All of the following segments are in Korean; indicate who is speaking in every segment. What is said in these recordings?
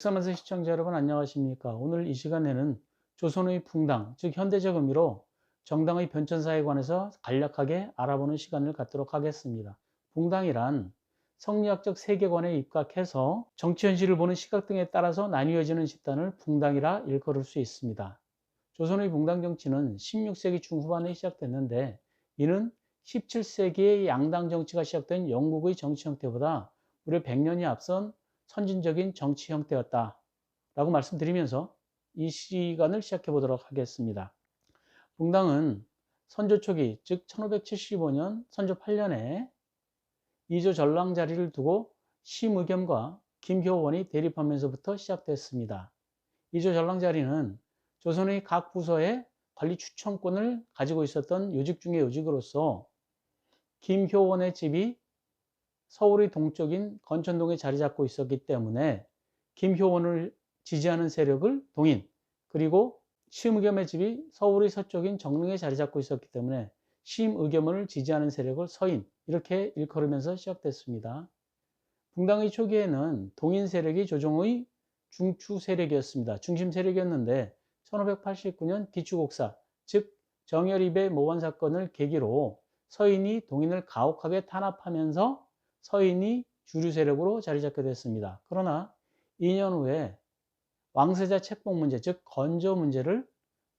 Speaker 1: 사만세 시청자 여러분 안녕하십니까. 오늘 이 시간에는 조선의 붕당, 즉 현대적 의미로 정당의 변천사에 관해서 간략하게 알아보는 시간을 갖도록 하겠습니다. 붕당이란 성리학적 세계관에 입각해서 정치 현실을 보는 시각 등에 따라서 나뉘어지는 집단을 붕당이라 일컬을 수 있습니다. 조선의 붕당 정치는 16세기 중후반에 시작됐는데, 이는 17세기의 양당 정치가 시작된 영국의 정치 형태보다 무려 100년이 앞선 선진적인 정치 형태였다라고 말씀드리면서 이 시간을 시작해 보도록 하겠습니다. 붕당은 선조 초기, 즉 1575년 선조 8년에 이조 전랑 자리를 두고 심의겸과 김효원이 대립하면서부터 시작됐습니다. 이조 전랑 자리는 조선의 각 부서의 관리 추천권을 가지고 있었던 요직 중의 요직으로서 김효원의 집이 서울의 동쪽인 건천동에 자리 잡고 있었기 때문에 김효원을 지지하는 세력을 동인, 그리고 심의겸의 집이 서울의 서쪽인 정릉에 자리 잡고 있었기 때문에 심의겸을 지지하는 세력을 서인, 이렇게 일컬으면서 시작됐습니다. 붕당의 초기에는 동인 세력이 조정의 중추 세력이었습니다. 중심 세력이었는데 1589년 기축옥사, 즉 정열입의 모원 사건을 계기로 서인이 동인을 가혹하게 탄압하면서 서인이 주류 세력으로 자리 잡게 됐습니다. 그러나 2년 후에 왕세자 책봉 문제, 즉 건조 문제를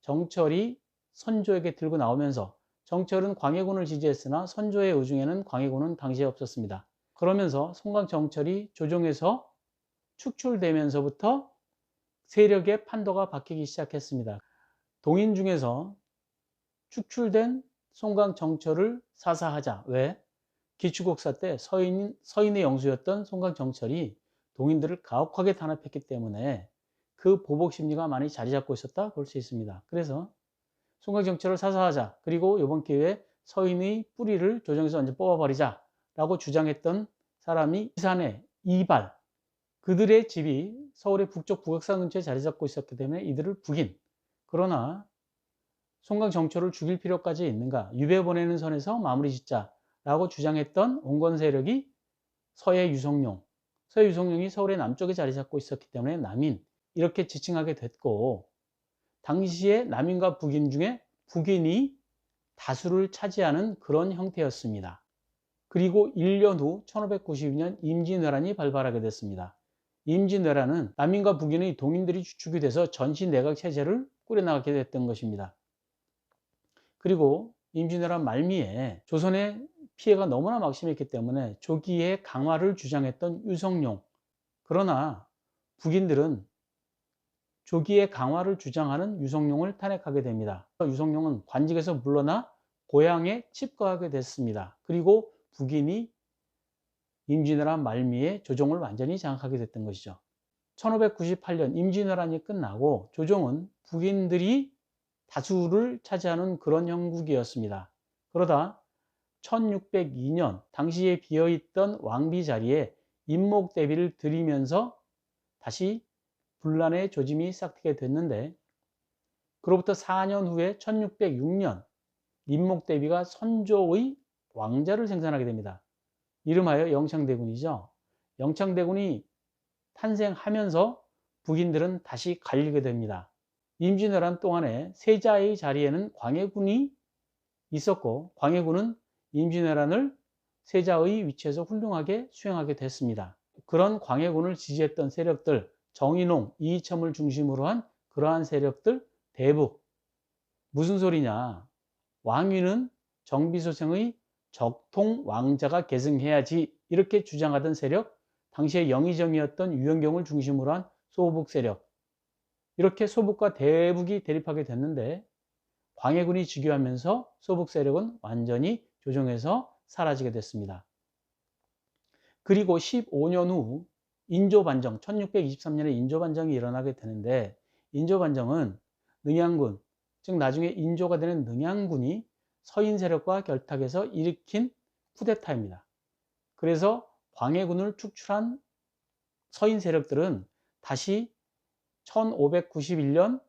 Speaker 1: 정철이 선조에게 들고 나오면서 정철은 광해군을 지지했으나 선조의 의중에는 광해군은 당시에 없었습니다. 그러면서 송강정철이 조정에서 축출되면서부터 세력의 판도가 바뀌기 시작했습니다. 동인 중에서 축출된 송강정철을 사사하자. 왜? 기축옥사 때 서인의 영수였던 송강정철이 동인들을 가혹하게 탄압했기 때문에 그 보복 심리가 많이 자리 잡고 있었다 볼 수 있습니다. 그래서 송강정철을 사사하자, 그리고 이번 기회에 서인의 뿌리를 조정에서 완전 뽑아버리자 라고 주장했던 사람이 이산의 이발, 그들의 집이 서울의 북쪽 북악산 근처에 자리 잡고 있었기 때문에 이들을 북인, 그러나 송강정철을 죽일 필요까지 있는가, 유배 보내는 선에서 마무리 짓자 라고 주장했던 온건 세력이 서해 유성룡, 서해 유성룡이 서울의 남쪽에 자리 잡고 있었기 때문에 남인, 이렇게 지칭하게 됐고, 당시에 남인과 북인 중에 북인이 다수를 차지하는 그런 형태였습니다. 그리고 1년 후 1592년 임진왜란이 발발하게 됐습니다. 임진왜란은 남인과 북인의 동인들이 주축이 돼서 전시내각 체제를 꾸려나가게 됐던 것입니다. 그리고 임진왜란 말미에 조선의 피해가 너무나 막심했기 때문에 조기에 강화를 주장했던 유성룡, 그러나 북인들은 조기에 강화를 주장하는 유성룡을 탄핵하게 됩니다. 유성룡은 관직에서 물러나 고향에 칩거하게 됐습니다. 그리고 북인이 임진왜란 말미에 조정을 완전히 장악하게 됐던 것이죠. 1598년 임진왜란이 끝나고 조정은 북인들이 다수를 차지하는 그런 형국이었습니다. 그러다 1602년 당시에 비어있던 왕비 자리에 임목대비를 들이면서 다시 분란의 조짐이 시작되게 됐는데, 그로부터 4년 후에 1606년 임목대비가 선조의 왕자를 생산하게 됩니다. 이름하여 영창대군이죠. 영창대군이 탄생하면서 북인들은 다시 갈리게 됩니다. 임진왜란 동안에 세자의 자리에는 광해군이 있었고, 광해군은 임진왜란을 세자의 위치에서 훌륭하게 수행하게 됐습니다. 그런 광해군을 지지했던 세력들, 정인홍, 이이첨을 중심으로 한 그러한 세력들 대북, 무슨 소리냐, 왕위는 정비소생의 적통 왕자가 계승해야지, 이렇게 주장하던 세력, 당시에 영의정이었던 유영경을 중심으로 한 소북 세력, 이렇게 소북과 대북이 대립하게 됐는데, 광해군이 즉위하면서 소북 세력은 완전히 조정에서 사라지게 됐습니다. 그리고 15년 후 인조반정, 1623년에 인조반정이 일어나게 되는데, 인조반정은 능양군, 즉 나중에 인조가 되는 능양군이 서인 세력과 결탁해서 일으킨 쿠데타입니다. 그래서 광해군을 축출한 서인 세력들은 다시 1591년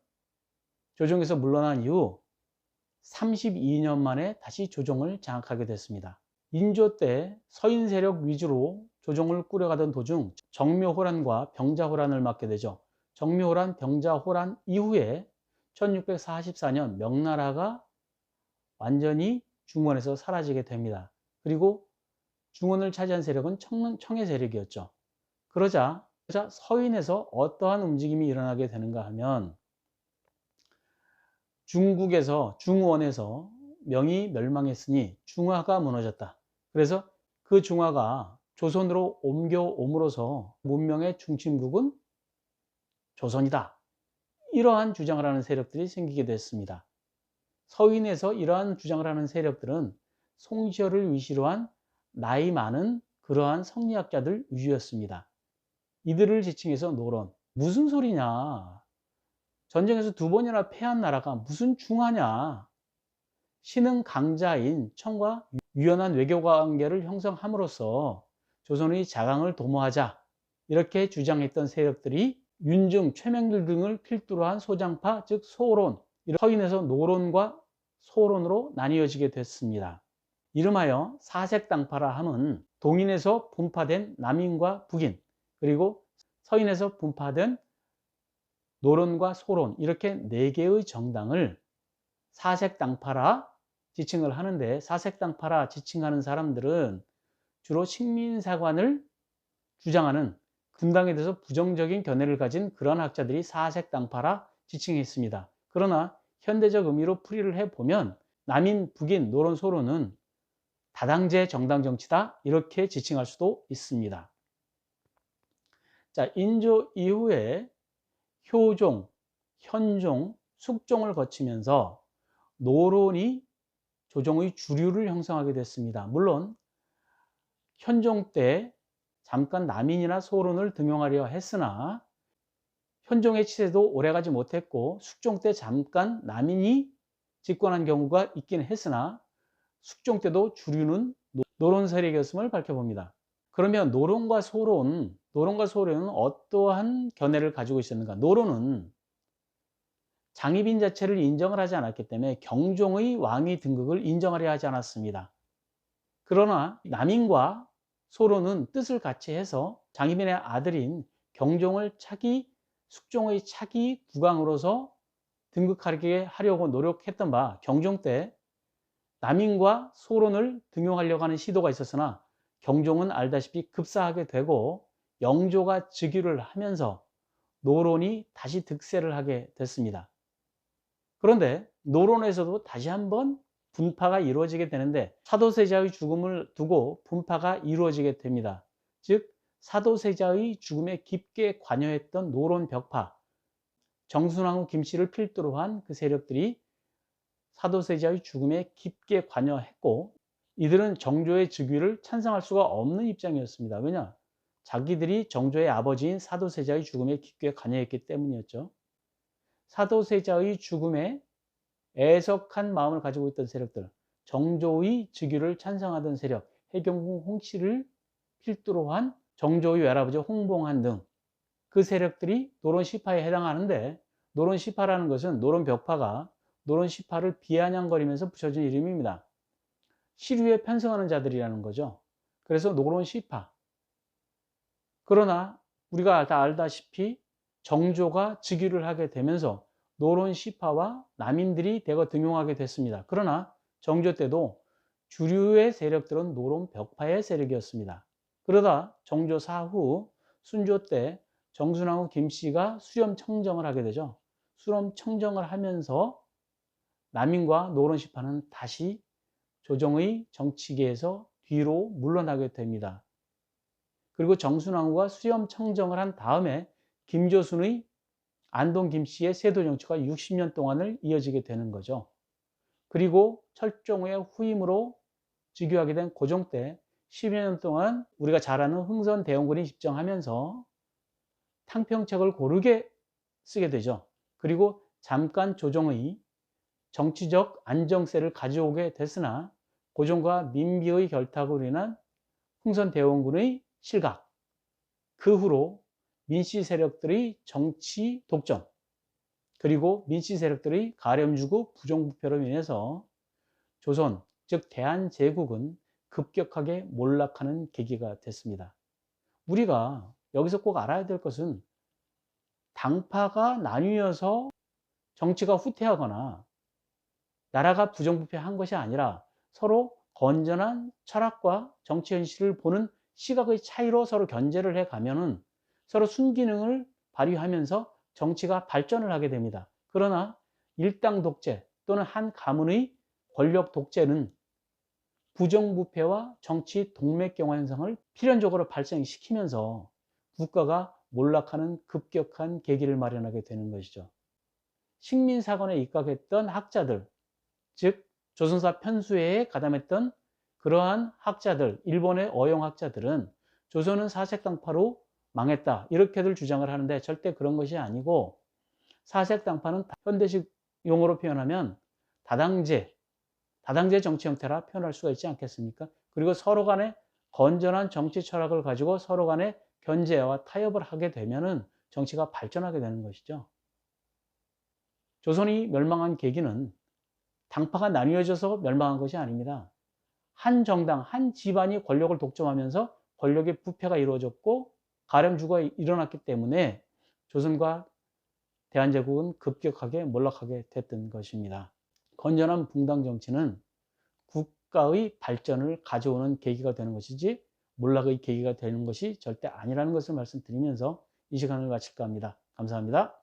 Speaker 1: 조정에서 물러난 이후 32년 만에 다시 조정을 장악하게 됐습니다. 인조 때 서인 세력 위주로 조정을 꾸려가던 도중 정묘호란과 병자호란을 맞게 되죠. 정묘호란, 병자호란 이후에 1644년 명나라가 완전히 중원에서 사라지게 됩니다. 그리고 중원을 차지한 세력은 청해 세력이었죠. 그러자 서인에서 어떠한 움직임이 일어나게 되는가 하면 중원에서 명이 멸망했으니 중화가 무너졌다. 그래서 그 중화가 조선으로 옮겨옴으로써 문명의 중심국은 조선이다. 이러한 주장을 하는 세력들이 생기게 됐습니다. 서인에서 이러한 주장을 하는 세력들은 송시열을 위시로 한 나이 많은 그러한 성리학자들 위주였습니다. 이들을 지칭해서 노론. 무슨 소리냐? 전쟁에서 2번이나 패한 나라가 무슨 중하냐? 신흥 강자인 청과 유연한 외교 관계를 형성함으로써 조선의 자강을 도모하자 이렇게 주장했던 세력들이 윤증, 최명길 등을 필두로 한 소장파, 즉 소론, 서인에서 노론과 소론으로 나뉘어지게 됐습니다. 이름하여 사색당파라 함은 동인에서 분파된 남인과 북인, 그리고 서인에서 분파된 노론과 소론, 이렇게 4개의 정당을 사색당파라 지칭을 하는데, 사색당파라 지칭하는 사람들은 주로 식민사관을 주장하는 분당에 대해서 부정적인 견해를 가진 그런 학자들이 사색당파라 지칭했습니다. 그러나 현대적 의미로 풀이를 해보면 남인, 북인, 노론, 소론은 다당제 정당 정치다 이렇게 지칭할 수도 있습니다. 자, 인조 이후에 효종, 현종, 숙종을 거치면서 노론이 조정의 주류를 형성하게 됐습니다. 물론 현종 때 잠깐 남인이나 소론을 등용하려 했으나 현종의 치세도 오래가지 못했고 숙종 때 잠깐 남인이 집권한 경우가 있긴 했으나 숙종 때도 주류는 노론 세력이었음을 밝혀봅니다. 그러면 노론과 소론은 어떠한 견해를 가지고 있었는가? 노론은 장입인 자체를 인정을 하지 않았기 때문에 경종의 왕위 등극을 인정하려 하지 않았습니다. 그러나 남인과 소론은 뜻을 같이 해서 장입인의 아들인 경종을 숙종의 차기 국왕으로서 등극하게 하려고 노력했던 바, 경종 때 남인과 소론을 등용하려고 하는 시도가 있었으나 경종은 알다시피 급사하게 되고 영조가 즉위를 하면서 노론이 다시 득세를 하게 됐습니다. 그런데 노론에서도 다시 한번 분파가 이루어지게 되는데 사도세자의 죽음을 두고 분파가 이루어지게 됩니다. 즉 사도세자의 죽음에 깊게 관여했던 노론 벽파, 정순왕후 김씨를 필두로 한 그 세력들이 사도세자의 죽음에 깊게 관여했고, 이들은 정조의 즉위를 찬성할 수가 없는 입장이었습니다. 왜냐? 자기들이 정조의 아버지인 사도세자의 죽음에 깊게 관여했기 때문이었죠. 사도세자의 죽음에 애석한 마음을 가지고 있던 세력들, 정조의 즉위를 찬성하던 세력, 해경궁 홍씨를 필두로 한 정조의 외할아버지 홍봉한 등 그 세력들이 노론시파에 해당하는데, 노론시파라는 것은 노론벽파가 노론시파를 비아냥거리면서 붙여진 이름입니다. 시류에 편승하는 자들이라는 거죠. 그래서 노론시파. 그러나 우리가 다 알다시피 정조가 즉위를 하게 되면서 노론시파와 남인들이 대거 등용하게 됐습니다. 그러나 정조 때도 주류의 세력들은 노론벽파의 세력이었습니다. 그러다 정조 사후 순조 때 정순왕후 김씨가 수렴청정을 하게 되죠. 수렴청정을 하면서 남인과 노론시파는 다시 조정의 정치계에서 뒤로 물러나게 됩니다. 그리고 정순왕후가 수렴청정을 한 다음에 김조순의 안동 김씨의 세도 정치가 60년 동안을 이어지게 되는 거죠. 그리고 철종의 후임으로 즉위하게 된 고종 때 10여 년 동안 우리가 잘 아는 흥선대원군이 집정하면서 탕평책을 고르게 쓰게 되죠. 그리고 잠깐 조정의 정치적 안정세를 가져오게 됐으나 고종과 민비의 결탁으로 인한 흥선대원군의 실각, 그 후로 민씨 세력들의 정치 독점, 그리고 민씨 세력들의 가렴주고 부정부패로 인해서 조선, 즉 대한제국은 급격하게 몰락하는 계기가 됐습니다. 우리가 여기서 꼭 알아야 될 것은 당파가 나뉘어서 정치가 후퇴하거나 나라가 부정부패한 것이 아니라 서로 건전한 철학과 정치 현실을 보는 시각의 차이로 서로 견제를 해 가면은 서로 순기능을 발휘하면서 정치가 발전을 하게 됩니다. 그러나 일당 독재 또는 한 가문의 권력 독재는 부정부패와 정치 동맥경화 현상을 필연적으로 발생시키면서 국가가 몰락하는 급격한 계기를 마련하게 되는 것이죠. 식민사관에 입각했던 학자들, 즉 조선사 편수회에 가담했던 그러한 학자들, 일본의 어용학자들은 조선은 사색당파로 망했다 이렇게들 주장을 하는데 절대 그런 것이 아니고, 사색당파는 현대식 용어로 표현하면 다당제 정치 형태라 표현할 수가 있지 않겠습니까? 그리고 서로 간에 건전한 정치 철학을 가지고 서로 간에 견제와 타협을 하게 되면은 정치가 발전하게 되는 것이죠. 조선이 멸망한 계기는 당파가 나뉘어져서 멸망한 것이 아닙니다. 한 정당, 한 집안이 권력을 독점하면서 권력의 부패가 이루어졌고 가렴주가 일어났기 때문에 조선과 대한제국은 급격하게 몰락하게 됐던 것입니다. 건전한 붕당 정치는 국가의 발전을 가져오는 계기가 되는 것이지 몰락의 계기가 되는 것이 절대 아니라는 것을 말씀드리면서 이 시간을 마칠까 합니다. 감사합니다.